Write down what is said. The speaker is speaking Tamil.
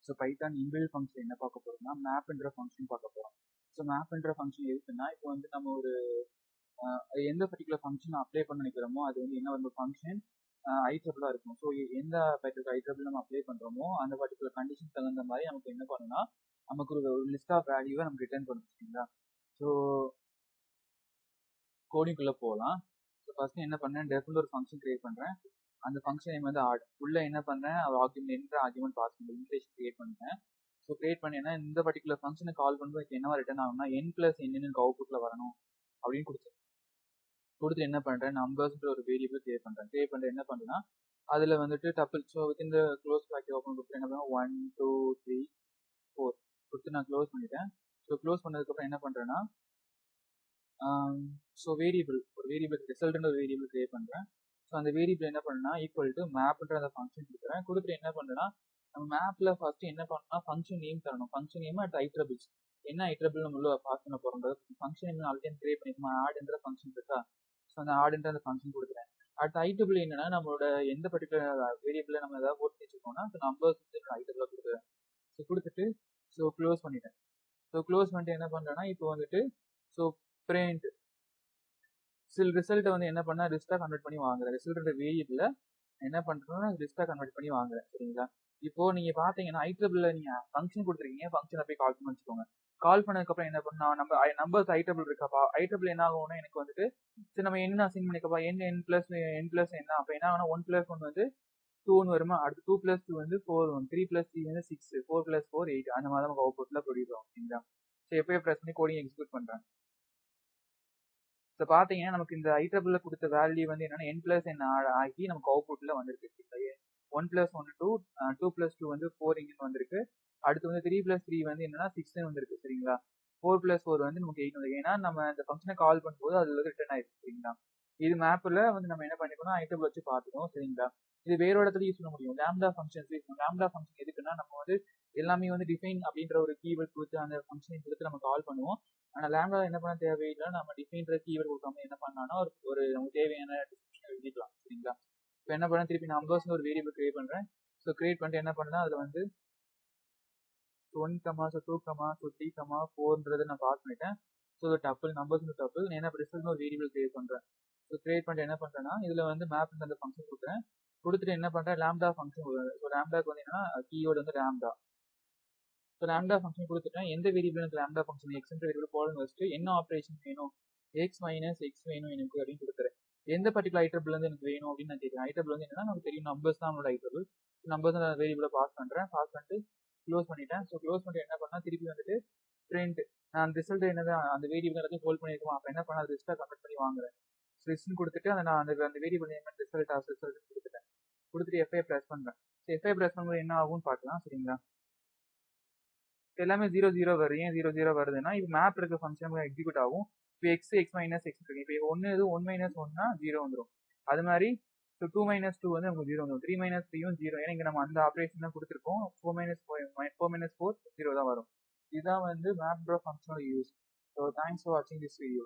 ஸோ பைத்தான் இன்பில்ட் ஃபங்க்ஷன் என்ன பார்க்க போகிறோம்னா மேப்ன்ற ஃபங்க்ஷன் பார்க்க போகிறோம். ஸோ மேப்ன்ற ஃபங்க்ஷன் எதுக்குன்னா இப்போ வந்து நம்ம ஒரு எந்த பர்டிகுலர் ஃபங்க்ஷன் அப்ளை பண்ண நினைக்கிறோமோ அது வந்து என்ன வந்து ஃபங்க்ஷன் ஐட்ரபிளாக இருக்கும். ஸோ எந்த பர்டிகுலர் ஐட்ரபிள் நம்ம அப்ளை பண்ணுறோமோ அந்த பர்டிகுலர் கண்டிஷன் தகுந்த மாதிரி நமக்கு என்ன பண்ணுன்னா நமக்கு ஒரு லிஸ்ட் ஆஃப் வேல்யூவை நமக்கு ரிட்டர்ன் பண்ணும். சரிங்களா? ஸோ கோடிங்குள்ளே போகலாம். ஸோ ஃபஸ்ட்டு என்ன பண்ணேன், டெஃப்னு ஒரு ஃபங்க்ஷன் கிரியேட் பண்ணுறேன். அந்த ஃபங்க்ஷன் நேம் வந்து ஆட். உள்ளே என்ன பண்ணேன், ஆர்குமெண்ட் எந்த ஆர்குமெண்ட் பாஸ் பண்ணுறேன், இன்விடேஷன் கிரியேட் பண்ணிட்டேன். ஸோ கிரியேட் பண்ணேன்னா இந்த பர்டிகுலர் ஃபங்க்ஷனை கால் பண்ணும்போது என்னவா ரிட்டர்ன் ஆகும்னா n+n எனக்கு அவுட்புட்டில் வரணும் அப்படின்னு கொடுத்துட்டு என்ன பண்ணுறேன், நம்பர்ஸ்ன்ற ஒரு வேரியபிள் கிரியேட் பண்ணுறேன். கிரியேட் பண்ணுற என்ன பண்ணுறேன்னா அதில் வந்துட்டு double. So within the close bracket open கொடுத்து என்ன பண்ணுவேன் 1 2 3 4 கொடுத்து நான் க்ளோஸ் பண்ணிட்டேன். ஸோ க்ளோஸ் பண்ணதுக்கப்புறம் என்ன பண்ணுறேன்னா ஸோ ஒரு வேரியபிள் ரிசல்ட்ன்ற ஒரு வேரியபிள் கிரியேட் பண்ணுறேன். ஸோ அந்த வேரியபிள் என்ன பண்ணுன்னா ஈக்குவல் டு மேப்ன்ற அந்த ஃபங்க்ஷன் கொடுக்குறேன். கொடுத்துட்டு என்ன பண்ணுறேன்னா நம்ம மேப்பில் ஃபஸ்ட்டு என்ன பண்ணணும்னா ஃபங்க்ஷன் நேம் தரணும். ஃபங்க்ஷன் நேம் அட் ஐட்ரபிள்ஸ் என்ன ஐட்ரபிள் நம்ம உள்ள பாஸ் பண்ண போகிறோம். ஃபங்க்ஷன் நேம் ஆல்ரெடி கிரியேட் பண்ணிக்கோமா, ஆடுன்ற ஃபங்க்ஷன் இருக்கா. ஸோ அந்த ஆடுன்ற அந்த ஃபங்க்ஷன் கொடுக்குறேன். அட் ஐட்ரபிள் என்னன்னா நம்மளோட எந்த பர்டிகுலர் வேரியபிளில் நம்ம ஏதாவது போட்டு வச்சுக்கோம்னா அந்த நம்பர்ஸ் வந்து ஐட்ரபிளாக கொடுக்குறேன். ஸோ கொடுத்துட்டு ஸோ க்ளோஸ் பண்ணிட்டேன். ஸோ க்ளோஸ் பண்ணிட்டு என்ன பண்ணுறேன்னா இப்போ வந்துட்டு ஸோ பிரிண்ட் ரிசல்ட்டை வந்து என்ன பண்ணா லிஸ்ட்டாக கன்வெர்ட் பண்ணி வாங்குறேன். ரிசல்ட்டோட வேரியபிள என்ன பண்ணுறோம்னா லிஸ்ட்டாக கன்வெர்ட் பண்ணி வாங்குறேன். சரிங்களா? இப்போ நீங்கள் பார்த்தீங்கன்னா ஐட்ரபிளில் நீங்கள் ஃபங்க்ஷன் கொடுத்துருக்கீங்க, ஃபங்க்ஷனை போய் கால் பண்ணி வச்சுக்கோங்க. கால் பண்ணதுக்கப்புறம் என்ன பண்ணா நம்ம நம்பர்ஸ் ஐட்ரபிள் இருக்காப்பா, ஐட்ரபிள் என்ன ஆகும்னா எனக்கு வந்துட்டு சரி நம்ம என்ன அசைன் பண்ணிக்கப்பா n+n என்ன அப்போ என்ன ஆகுனா 1+1 வந்து 2 வருமா, அடுத்து 2+2 வந்து 4 வரும், 3+3 வந்து 6, 4+4 8 அந்த மாதிரி நமக்கு அவுட்புட்டில் ப்ரொடியூஸ் ஆகும். சரிங்களா? ஸோ எப்போயே ப்ரெஸ் பண்ணி கோடிங் எக்ஸிக்யூட் பண்ணுறேன். ஸோ பார்த்தீங்கன்னா நமக்கு இந்த ஐட்ரபிளில் கொடுத்த வேல்யூ வந்து என்னன்னா n+n ஆகி நமக்கு அவுட்புட்டில் வந்திருக்கு. 1+1 2, 2+2 வந்து 4 இங்கன்னு வந்திருக்கு. அடுத்து வந்து 3+3 வந்து என்னன்னா 6 வந்திருக்கு. சரிங்களா? 4+4 வந்து நமக்கு 8 வந்திருக்கு. ஏன்னா நம்ம இந்த ஃபங்க்ஷனை கால் பண்ணும்போது அது வந்து ரிட்டர்ன் ஆயிருக்கு. சரிங்களா? இது மேப்பில் வந்து நம்ம என்ன பண்ணிக்கணும், ஐட்ரபிள் வச்சு பார்த்துக்கணும். சரிங்களா? இது வேற இடத்துல யூஸ் பண்ண முடியும். லேம்டா ஃபங்க்ஷன்ஸ் யூஸ் பண்ணணும். லேம்டா ஃபங்க்ஷன் எதுக்குன்னா நம்ம வந்து எல்லாமே வந்து டிஃபைன் அப்படின்ற ஒரு கீவேர்ட் கொடுத்து அந்த ஃபங்க்ஷனை கொடுத்து நம்ம கால் பண்ணுவோம். ஆனால் லேம்டா என்ன பண்ண தேவையில்லை, நம்ம டிஃபைன்ற கீவேர்ட் கொடுக்காம என்ன பண்ணலாம்னா ஒரு நமக்கு தேவையான டிஸ்கிரிப்ஷனை எழுதிக்கலாம். சரிங்களா? இப்போ என்ன பண்ண திருப்பி நம்பர்ஸ்னு ஒரு வேரியபிள் கிரியேட் பண்ணுறேன். ஸோ கிரியேட் பண்ணிட்டு என்ன பண்ணலாம், அதில் வந்து 1, 2, 3, 4ன்றதை நான் பாஸ் பண்ணிட்டேன். ஸோ டப்பிள் நம்பர்ஸ் டப்பிள் என்ன ரிசல்ட்னு ஒரு வேரியபிள் கிரியேட் பண்ணுறேன். ஸோ கிரியேட் பண்ணிட்டு என்ன பண்ணுறேன்னா இதில் வந்து மேப் அந்த ஃபங்க்ஷன் கொடுக்குறேன். கொடுத்துட்டு என்ன பண்ணுறேன், லேம்டா ஃபங்க்ஷன் கொடுக்குறேன். ஸோ லேம்டாக்கு வந்து என்னன்னா கீவேர்டு வந்து லேம்டா. ஸோ லேம்டா ஃபங்க்ஷன் கொடுத்துட்டேன். எந்த வேரியபிள் எனக்கு லேம்டா ஃபங்க்ஷன் எக்ஸ்ன்ற வேரியபிள் போலன்னு வச்சுட்டு என்ன ஆப்ரேஷன் வேணும், x - x வேணும் எனக்கு அப்படின்னு கொடுக்குறேன். எந்த பர்டிகுலர் ஐட்ரபிள் வந்து எனக்கு வேணும் அப்படின்னு நான் கேட்குறேன். ஐட்ரபிள் வந்து என்னன்னா நமக்கு தெரியும் நம்பர்ஸ் தான் நம்மளோட ஐட்ரபிள். நம்பர்ஸ் நான் வேரியபிளை பாஸ் பண்ணுறேன். பாஸ் பண்ணிட்டு க்ளோஸ் பண்ணிட்டேன். ஸோ க்ளோஸ் பண்ணிட்டு என்ன பண்ணால் திருப்பி வந்துட்டு பிரிண்ட் நான் ரிசல்ட் என்னது அந்த வேரியபிள் எல்லாத்தையும் ஹோல்ட் பண்ணியிருக்கோம். அப்போ என்ன பண்ண லிஸ்ட்டாக கன்வெர்ட் பண்ணி வாங்குறேன். லிஸ்ட்னு கொடுத்துட்டு நான் அந்த வேரியபிள் நேம் ரிசல்ட் கொடுத்துட்டேன். கொடுத்துட்டு FI ப்ரெஸ் பண்ணுறேன். FI ப்ரெஸ் பண்ணும்போது என்ன ஆகும்னு பார்க்கலாம். சரிங்களா? எல்லாமே 0 0 வருது. ஏன் 0 0 வருதுன்னா இப்போ மேப் இருக்க ஃபங்க்ஷன் எக்ஸிக்யூட் ஆகும். இப்போ x இருக்கு. இப்போ 1 இது 1 - 1னா 0 வந்துடும். அது மாதிரி ஸோ 2 - 2 வந்து நமக்கு 0 வந்துடும். 3 - 3யும் 0. ஏன்னா இங்கே நம்ம அந்த ஆப்ரேஷன் தான் கொடுத்துருக்கோம். 4 - 4 0 தான் வரும். இதுதான் வந்து மேப் ஃபங்க்ஷனோட யூஸ். ஸோ தேங்க்ஸ் ஃபார் வாட்சிங் திஸ் வீடியோ.